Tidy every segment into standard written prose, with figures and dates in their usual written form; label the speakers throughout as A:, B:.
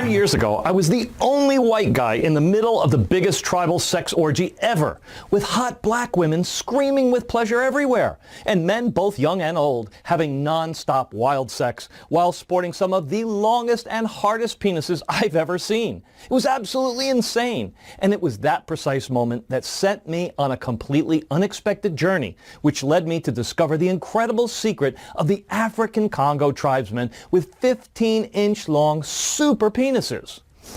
A: 2 years ago, I was the only white guy in the middle of the biggest tribal sex orgy ever, with hot black women screaming with pleasure everywhere, and men, both young and old, having non-stop wild sex while sporting some of the longest and hardest penises I've ever seen. It was absolutely insane, and it was that precise moment that sent me on a completely unexpected journey, which led me to discover the incredible secret of the African Congo tribesmen with 15-inch long super penises.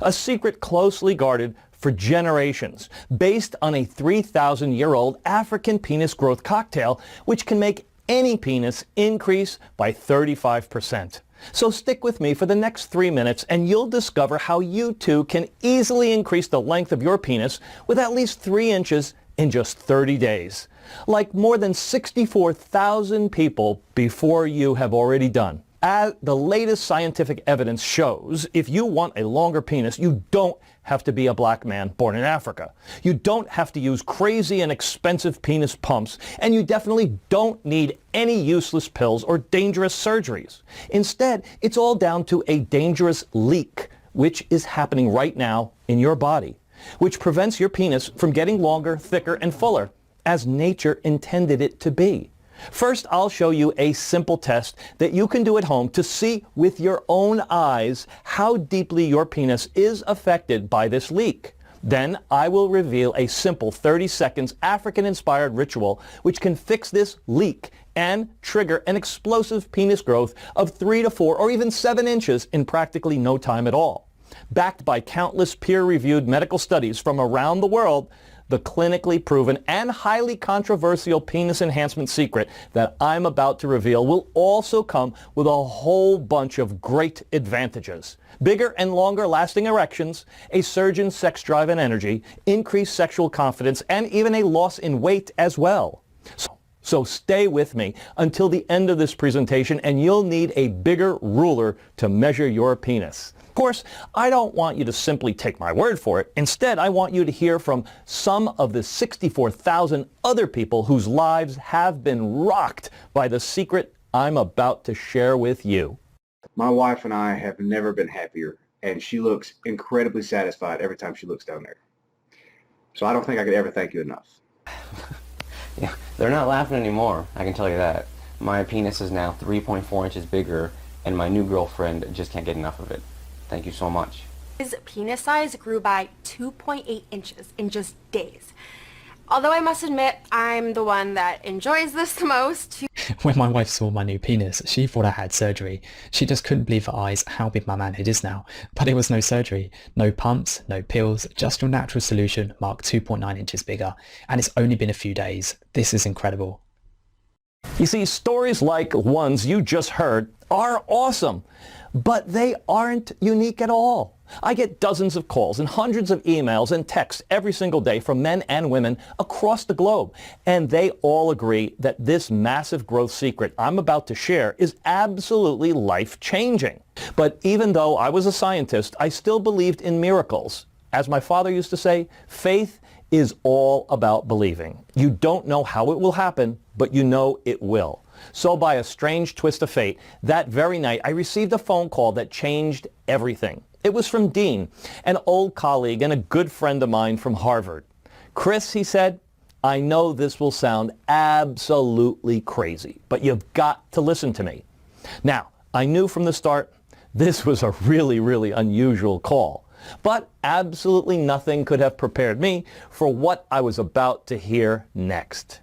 A: A secret closely guarded for generations, based on a 3,000-year-old African penis growth cocktail, which can make any penis increase by 35%. So stick with me for the next 3 minutes and you'll discover how you too can easily increase the length of your penis with at least 3 inches in just 30 days. Like more than 64,000 people before you have already done. As the latest scientific evidence shows, if you want a longer penis, you don't have to be a black man born in Africa. You don't have to use crazy and expensive penis pumps, and you definitely don't need any useless pills or dangerous surgeries. Instead, it's all down to a dangerous leak, which is happening right now in your body, which prevents your penis from getting longer, thicker, and fuller, as nature intended it to be. First, I'll show you a simple test that you can do at home to see with your own eyes how deeply your penis is affected by this leak. Then I will reveal a simple 30 seconds African-inspired ritual which can fix this leak and trigger an explosive penis growth of 3 to 4 or even 7 inches in practically no time at all. Backed by countless peer-reviewed medical studies from around the world, the clinically proven and highly controversial penis enhancement secret that I'm about to reveal will also come with a whole bunch of great advantages. Bigger and longer lasting erections, a surge in sex drive and energy, increased sexual confidence, and even a loss in weight as well. So stay with me until the end of this presentation and you'll need a bigger ruler to measure your penis. Of course, I don't want you to simply take my word for it. Instead, I want you to hear from some of the 64,000 other people whose lives have been rocked by the secret I'm about to share with you.
B: My wife and I have never been happier, and she looks incredibly satisfied every time she looks down there. So I don't think I could ever thank you enough.
C: Yeah, they're not laughing anymore, I can tell you that. My penis is now 3.4 inches bigger, and my new girlfriend just can't get enough of it. Thank you so much.
D: His penis size grew by 2.8 inches in just days. Although I must admit, I'm the one that enjoys this the most.
E: When my wife saw my new penis, she thought I had surgery. She just couldn't believe her eyes how big my manhood is now. But it was no surgery, no pumps, no pills, just your natural solution marked 2.9 inches bigger. And it's only been a few days. This is incredible.
A: You see, stories like ones you just heard are awesome, but they aren't unique at all. I get dozens of calls and hundreds of emails and texts every single day from men and women across the globe, and they all agree that this massive growth secret I'm about to share is absolutely life-changing. But even though I was a scientist, I still believed in miracles. As my father used to say, faith is all about believing. You don't know how it will happen, but you know it will. So by a strange twist of fate, that very night I received a phone call that changed everything. It was from Dean, an old colleague and a good friend of mine from Harvard. Chris, he said, I know this will sound absolutely crazy, but you've got to listen to me. Now, I knew from the start this was a really unusual call, but absolutely nothing could have prepared me for what I was about to hear next.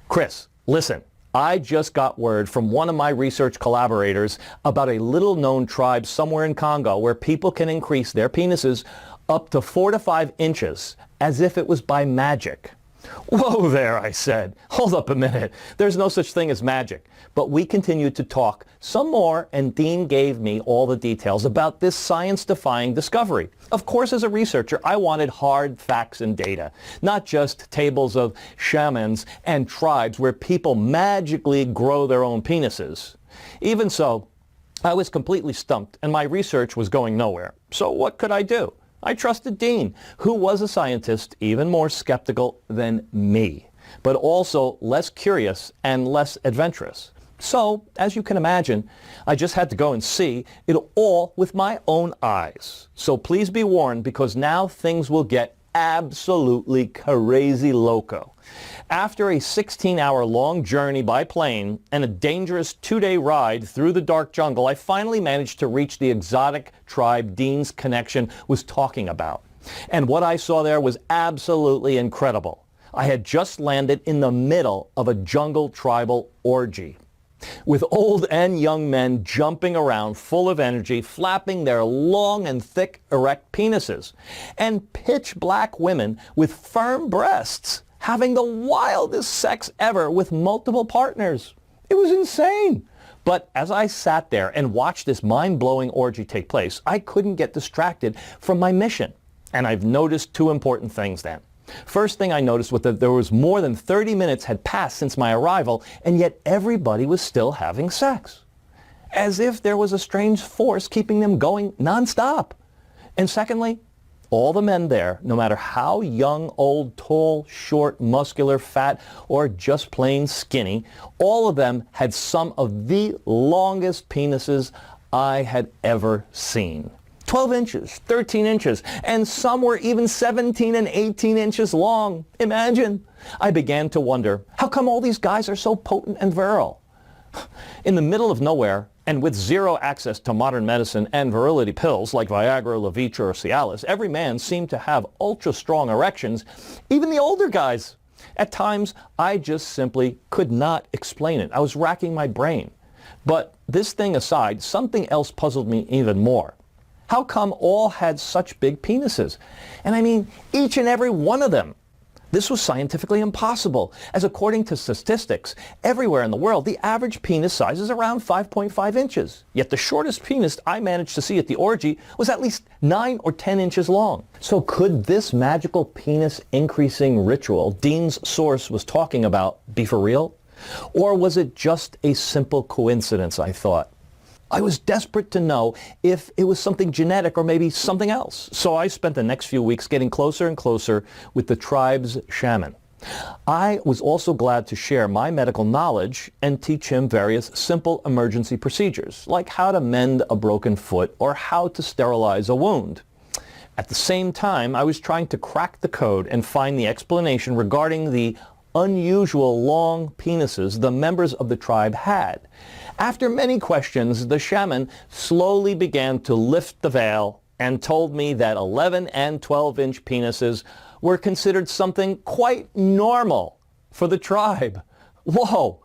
A: Chris, listen. I just got word from one of my research collaborators about a little-known tribe somewhere in Congo where people can increase their penises up to 4 to 5 inches as if it was by magic. Whoa there, I said. Hold up a minute. There's no such thing as magic. But we continued to talk some more, and Dean gave me all the details about this science-defying discovery. Of course, as a researcher, I wanted hard facts and data, not just tables of shamans and tribes where people magically grow their own penises. Even so, I was completely stumped, and my research was going nowhere. So what could I do? I trusted Dean, who was a scientist even more skeptical than me, but also less curious and less adventurous. So, as you can imagine, I just had to go and see it all with my own eyes. So please be warned, because now things will get absolutely crazy loco. After a 16-hour long journey by plane and a dangerous 2-day ride through the dark jungle, I finally managed to reach the exotic tribe Dean's connection was talking about. And what I saw there was absolutely incredible. I had just landed in the middle of a jungle tribal orgy, with old and young men jumping around full of energy, flapping their long and thick erect penises, and pitch black women with firm breasts having the wildest sex ever with multiple partners. It was insane. But as I sat there and watched this mind-blowing orgy take place, I couldn't get distracted from my mission. And I've noticed two important things then. First thing I noticed was that there was more than 30 minutes had passed since my arrival, and yet everybody was still having sex, as if there was a strange force keeping them going nonstop. And secondly, all the men there, no matter how young, old, tall, short, muscular, fat, or just plain skinny, all of them had some of the longest penises I had ever seen. 12 inches, 13 inches, and some were even 17 and 18 inches long. Imagine. I began to wonder, how come all these guys are so potent and virile? In the middle of nowhere, and with zero access to modern medicine and virility pills like Viagra, Levitra, or Cialis, every man seemed to have ultra-strong erections, even the older guys. At times, I just simply could not explain it. I was racking my brain. But this thing aside, something else puzzled me even more. How come all had such big penises? And I mean, each and every one of them. This was scientifically impossible, as according to statistics, everywhere in the world, the average penis size is around 5.5 inches. Yet the shortest penis I managed to see at the orgy was at least 9 or 10 inches long. So could this magical penis increasing ritual Dean's source was talking about be for real? Or was it just a simple coincidence, I thought? I was desperate to know if it was something genetic or maybe something else. So I spent the next few weeks getting closer and closer with the tribe's shaman. I was also glad to share my medical knowledge and teach him various simple emergency procedures, like how to mend a broken foot or how to sterilize a wound. At the same time, I was trying to crack the code and find the explanation regarding the unusual long penises the members of the tribe had. After many questions, the shaman slowly began to lift the veil and told me that 11 and 12-inch penises were considered something quite normal for the tribe. Whoa!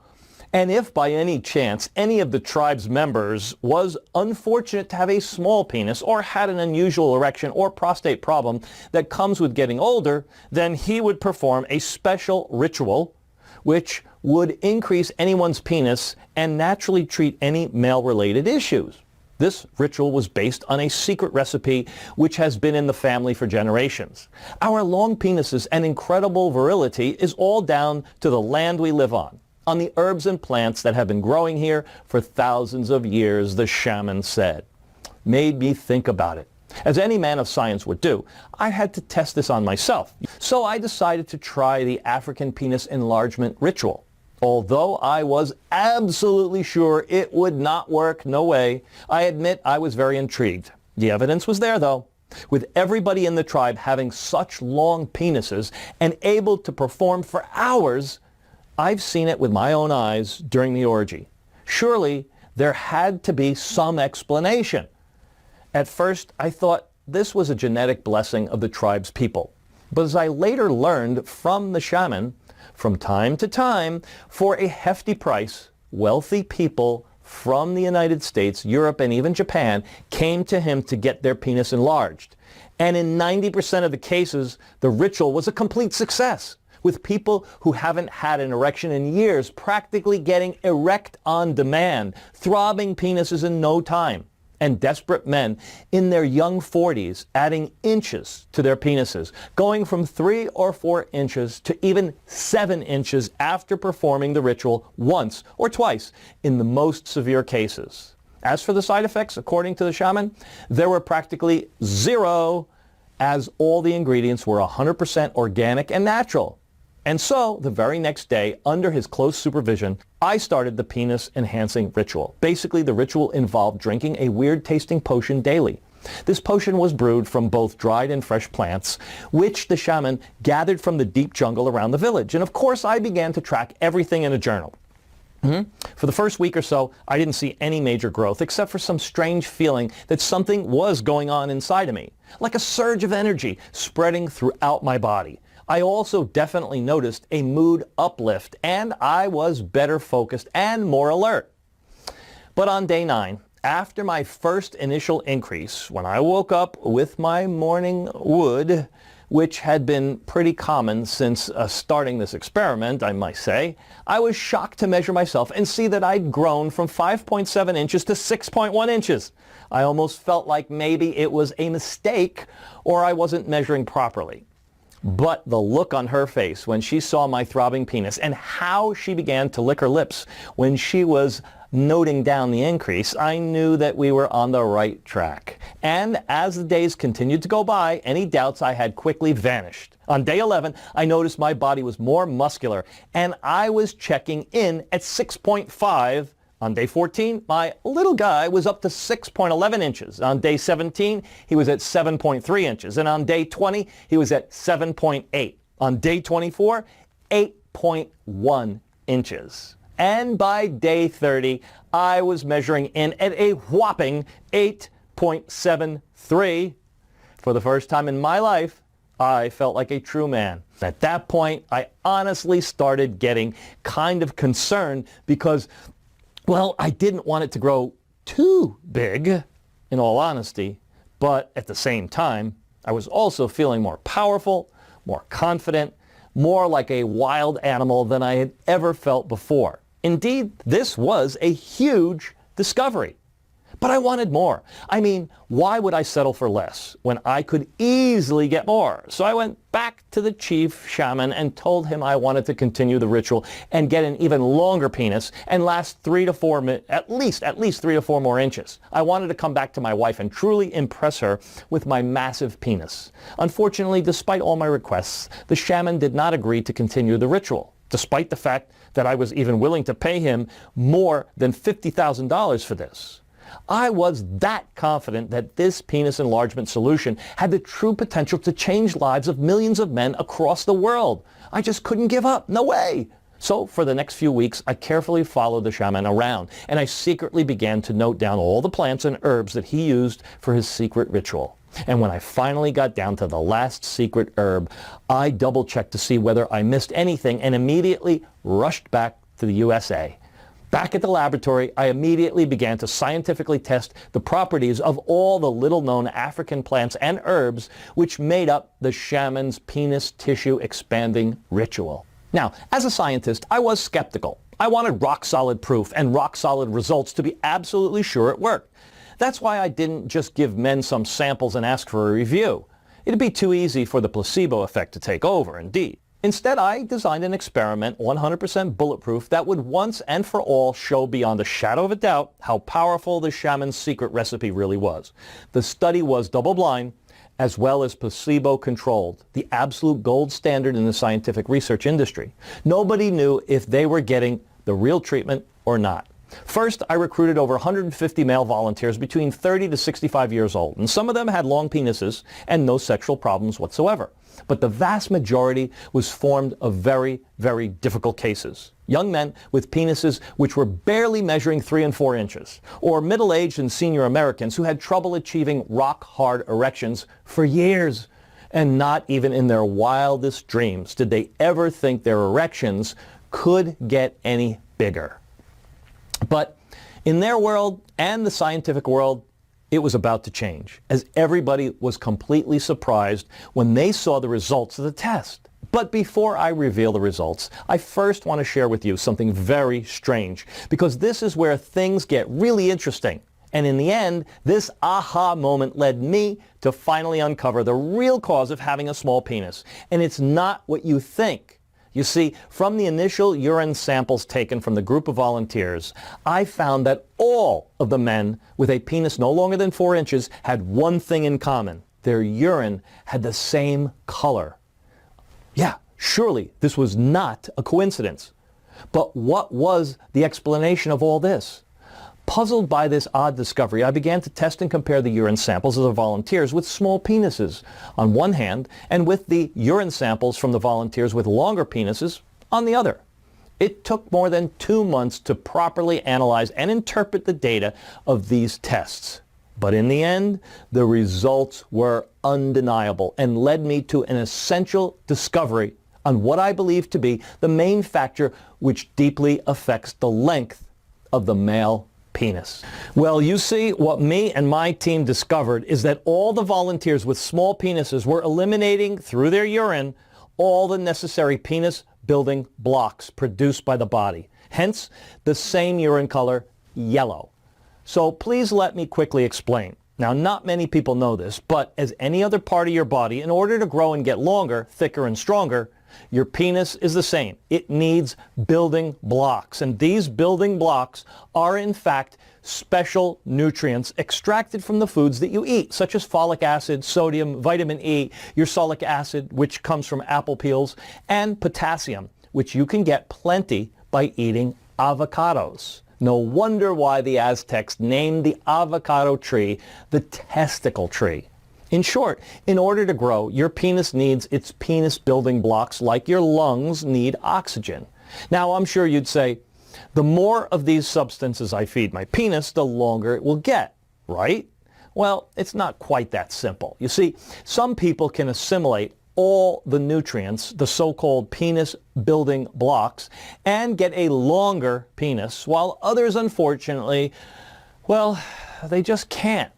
A: And if by any chance any of the tribe's members was unfortunate to have a small penis or had an unusual erection or prostate problem that comes with getting older, then he would perform a special ritual which would increase anyone's penis and naturally treat any male-related issues. This ritual was based on a secret recipe which has been in the family for generations. Our long penises and incredible virility is all down to the land we live on the herbs and plants that have been growing here for thousands of years, the shaman said. Made me think about it. As any man of science would do, I had to test this on myself. So I decided to try the African penis enlargement ritual. Although I was absolutely sure it would not work, no way, I admit I was very intrigued. The evidence was there, though. With everybody in the tribe having such long penises and able to perform for hours, I've seen it with my own eyes during the orgy. Surely there had to be some explanation. At first, I thought this was a genetic blessing of the tribe's people. But as I later learned from the shaman, from time to time, for a hefty price, wealthy people from the United States, Europe, and even Japan came to him to get their penis enlarged. And in 90% of the cases, the ritual was a complete success, with people who haven't had an erection in years practically getting erect on demand, throbbing penises in no time, and desperate men in their young 40s adding inches to their penises, going from 3 or 4 inches to even 7 inches after performing the ritual once or twice in the most severe cases. As for the side effects, according to the shaman, there were practically zero, as all the ingredients were 100% organic and natural. And so, the very next day, under his close supervision, I started the penis enhancing ritual. Basically, the ritual involved drinking a weird-tasting potion daily. This potion was brewed from both dried and fresh plants, which the shaman gathered from the deep jungle around the village. And of course, I began to track everything in a journal. For the first week or so, I didn't see any major growth, except for some strange feeling that something was going on inside of me, like a surge of energy spreading throughout my body. I also definitely noticed a mood uplift, and I was better focused and more alert. But on day 9, after my first initial increase, when I woke up with my morning wood, which had been pretty common since starting this experiment, I might say, I was shocked to measure myself and see that I'd grown from 5.7 inches to 6.1 inches. I almost felt like maybe it was a mistake or I wasn't measuring properly. But the look on her face when she saw my throbbing penis and how she began to lick her lips when she was noting down the increase, I knew that we were on the right track. And as the days continued to go by, any doubts I had quickly vanished. On day 11, I noticed my body was more muscular, and I was checking in at 6.5. On day 14, my little guy was up to 6.11 inches. On day 17, he was at 7.3 inches. And on day 20, he was at 7.8. On day 24, 8.1 inches. And by day 30, I was measuring in at a whopping 8.73. For the first time in my life, I felt like a true man. At that point, I honestly started getting kind of concerned because, well, I didn't want it to grow too big, in all honesty, but at the same time, I was also feeling more powerful, more confident, more like a wild animal than I had ever felt before. Indeed, this was a huge discovery. But I wanted more. I mean, why would I settle for less when I could easily get more? So I went back to the chief shaman and told him I wanted to continue the ritual and get an even longer penis and last at least 3 to 4 more inches. I wanted to come back to my wife and truly impress her with my massive penis. Unfortunately, despite all my requests, the shaman did not agree to continue the ritual, despite the fact that I was even willing to pay him more than $50,000 for this. I was that confident that this penis enlargement solution had the true potential to change lives of millions of men across the world. I just couldn't give up. No way. So for the next few weeks, I carefully followed the shaman around, and I secretly began to note down all the plants and herbs that he used for his secret ritual. And when I finally got down to the last secret herb, I double-checked to see whether I missed anything and immediately rushed back to the USA. Back at the laboratory, I immediately began to scientifically test the properties of all the little-known African plants and herbs which made up the shaman's penis tissue expanding ritual. Now, as a scientist, I was skeptical. I wanted rock-solid proof and rock-solid results to be absolutely sure it worked. That's why I didn't just give men some samples and ask for a review. It'd be too easy for the placebo effect to take over, indeed. Instead, I designed an experiment 100% bulletproof that would once and for all show beyond a shadow of a doubt how powerful the shaman's secret recipe really was. The study was double-blind as well as placebo-controlled, the absolute gold standard in the scientific research industry. Nobody knew if they were getting the real treatment or not. First, I recruited over 150 male volunteers between 30 to 65 years old, and some of them had long penises and no sexual problems whatsoever. But the vast majority was formed of very, very difficult cases. Young men with penises which were barely measuring 3 and 4 inches, or middle-aged and senior Americans who had trouble achieving rock-hard erections for years. And not even in their wildest dreams did they ever think their erections could get any bigger. But in their world and the scientific world, it was about to change, as everybody was completely surprised when they saw the results of the test. But before I reveal the results, I first want to share with you something very strange, because this is where things get really interesting. And in the end, this aha moment led me to finally uncover the real cause of having a small penis. And it's not what you think. You see, from the initial urine samples taken from the group of volunteers, I found that all of the men with a penis no longer than 4 inches had one thing in common. Their urine had the same color. Yeah, Surely this was not a coincidence. But what was the explanation of all this? Puzzled by this odd discovery, I began to test and compare the urine samples of the volunteers with small penises on one hand and with the urine samples from the volunteers with longer penises on the other. It took more than 2 months to properly analyze and interpret the data of these tests. But in the end, the results were undeniable and led me to an essential discovery on what I believe to be the main factor which deeply affects the length of the male penis. Well, you see, what me and my team discovered is that all the volunteers with small penises were eliminating through their urine all the necessary penis building blocks produced by the body. Hence, the same urine color, yellow. So please let me quickly explain. Now, not many people know this, but as any other part of your body, in order to grow and get longer, thicker and stronger, your penis is the same. It needs building blocks. And these building blocks are, in fact, special nutrients extracted from the foods that you eat, such as folic acid, sodium, vitamin E, ursolic acid, which comes from apple peels, and potassium, which you can get plenty by eating avocados. No wonder why the Aztecs named the avocado tree the testicle tree. In short, in order to grow, your penis needs its penis building blocks like your lungs need oxygen. Now, I'm sure you'd say, the more of these substances I feed my penis, the longer it will get, right? Well, it's not quite that simple. You see, some people can assimilate all the nutrients, the so-called penis building blocks, and get a longer penis, while others, unfortunately, well, they just can't.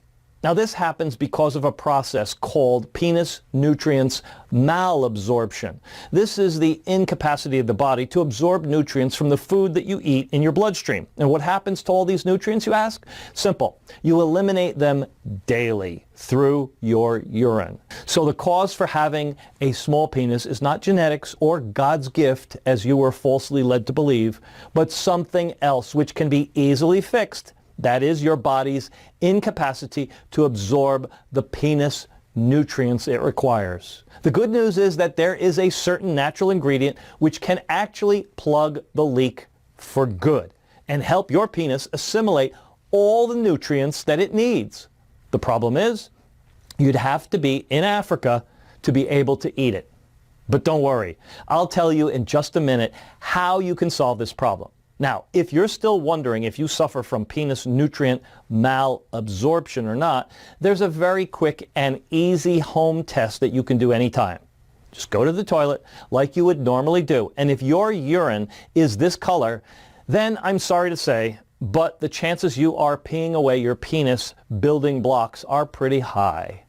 A: Now, this happens because of a process called penis nutrients malabsorption. This is the incapacity of the body to absorb nutrients from the food that you eat in your bloodstream. And what happens to all these nutrients, you ask? Simple. You eliminate them daily through your urine. So the cause for having a small penis is not genetics or God's gift, as you were falsely led to believe, but something else which can be easily fixed. That is your body's incapacity to absorb the penis nutrients it requires. The good news is that there is a certain natural ingredient which can actually plug the leak for good and help your penis assimilate all the nutrients that it needs. The problem is, you'd have to be in Africa to be able to eat it. But don't worry, I'll tell you in just a minute how you can solve this problem. Now, if you're still wondering if you suffer from penis nutrient malabsorption or not, there's a very quick and easy home test that you can do anytime. Just go to the toilet like you would normally do. And if your urine is this color, then I'm sorry to say, but the chances you are peeing away your penis building blocks are pretty high.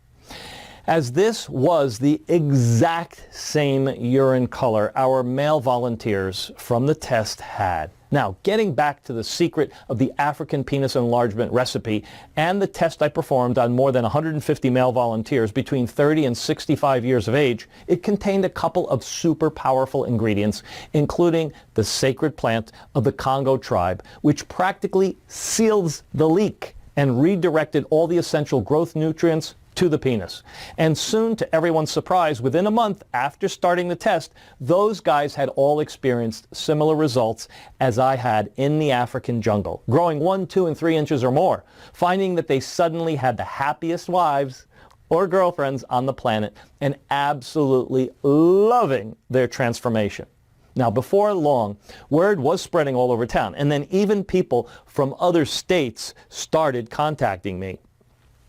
A: As this was the exact same urine color our male volunteers from the test had. Now, getting back to the secret of the African penis enlargement recipe and the test I performed on more than 150 male volunteers between 30 and 65 years of age, it contained a couple of super powerful ingredients, including the sacred plant of the Congo tribe, which practically seals the leak and redirected all the essential growth nutrients to the penis. And soon, to everyone's surprise, within a month after starting the test, those guys had all experienced similar results as I had in the African jungle, growing 1, 2, and 3 inches or more, finding that they suddenly had the happiest wives or girlfriends on the planet and absolutely loving their transformation. Now, before long, word was spreading all over town, and then even people from other states started contacting me.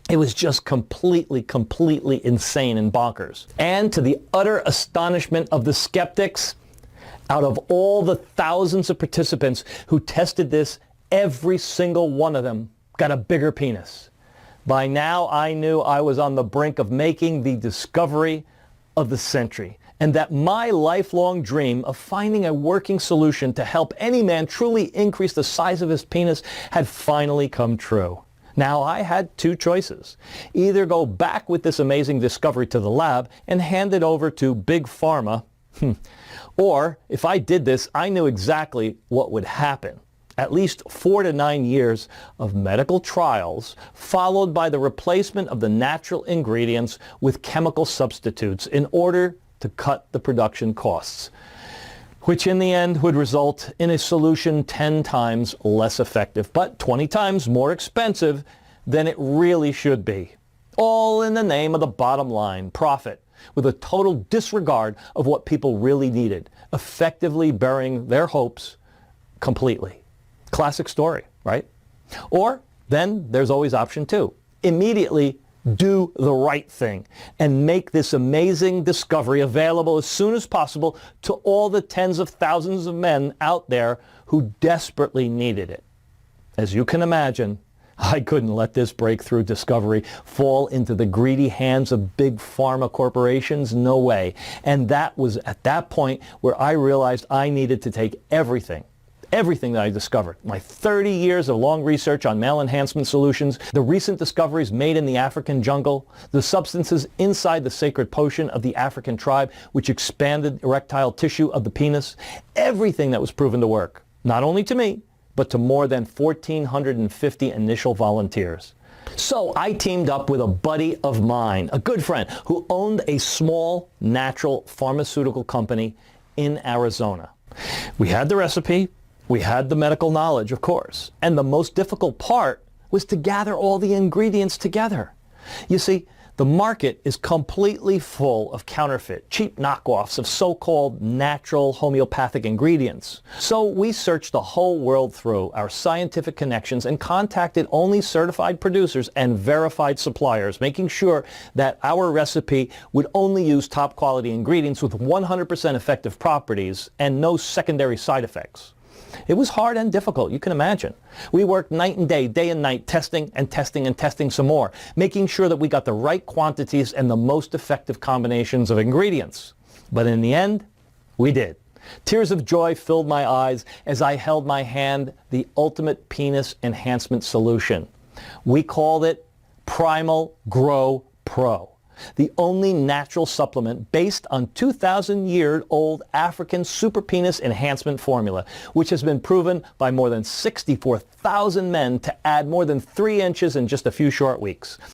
A: It was just completely insane and bonkers. And to the utter astonishment of the skeptics, out of all the thousands of participants who tested this, every single one of them got a bigger penis. By now, I knew I was on the brink of making the discovery of the century, and that my lifelong dream of finding a working solution to help any man truly increase the size of his penis had finally come true. Now, I had two choices. Either go back with this amazing discovery to the lab and hand it over to Big Pharma, or if I did this, I knew exactly what would happen. At least 4 to 9 years of medical trials, followed by the replacement of the natural ingredients with chemical substitutes in order to cut the production costs, which in the end would result in a solution 10 times less effective, but 20 times more expensive than it really should be. All in the name of the bottom line, profit, with a total disregard of what people really needed, effectively burying their hopes completely. Classic story, right? Or then there's always option 2. Immediately do the right thing and make this amazing discovery available as soon as possible to all the tens of thousands of men out there who desperately needed it. As you can imagine, I couldn't let this breakthrough discovery fall into the greedy hands of big pharma corporations. No way. And that was at that point where I realized I needed to take everything that I discovered, my 30 years of long research on male enhancement solutions, the recent discoveries made in the African jungle, the substances inside the sacred potion of the African tribe which expanded erectile tissue of the penis, everything that was proven to work, not only to me, but to more than 1,450 initial volunteers. So I teamed up with a buddy of mine, a good friend, who owned a small natural pharmaceutical company in Arizona. We had the recipe. We had the medical knowledge, of course, and the most difficult part was to gather all the ingredients together. You see, the market is completely full of counterfeit, cheap knockoffs of so-called natural homeopathic ingredients. So we searched the whole world through our scientific connections and contacted only certified producers and verified suppliers, making sure that our recipe would only use top quality ingredients with 100% effective properties and no secondary side effects. It was hard and difficult, you can imagine. We worked night and day and night, testing and testing and testing some more, making sure that we got the right quantities and the most effective combinations of ingredients. But in the end, we did. Tears of joy filled my eyes as I held my hand the ultimate penis enhancement solution. We called it Primal Grow Pro, the only natural supplement based on 2,000-year-old African super penis enhancement formula, which has been proven by more than 64,000 men to add more than 3 inches in just a few short weeks.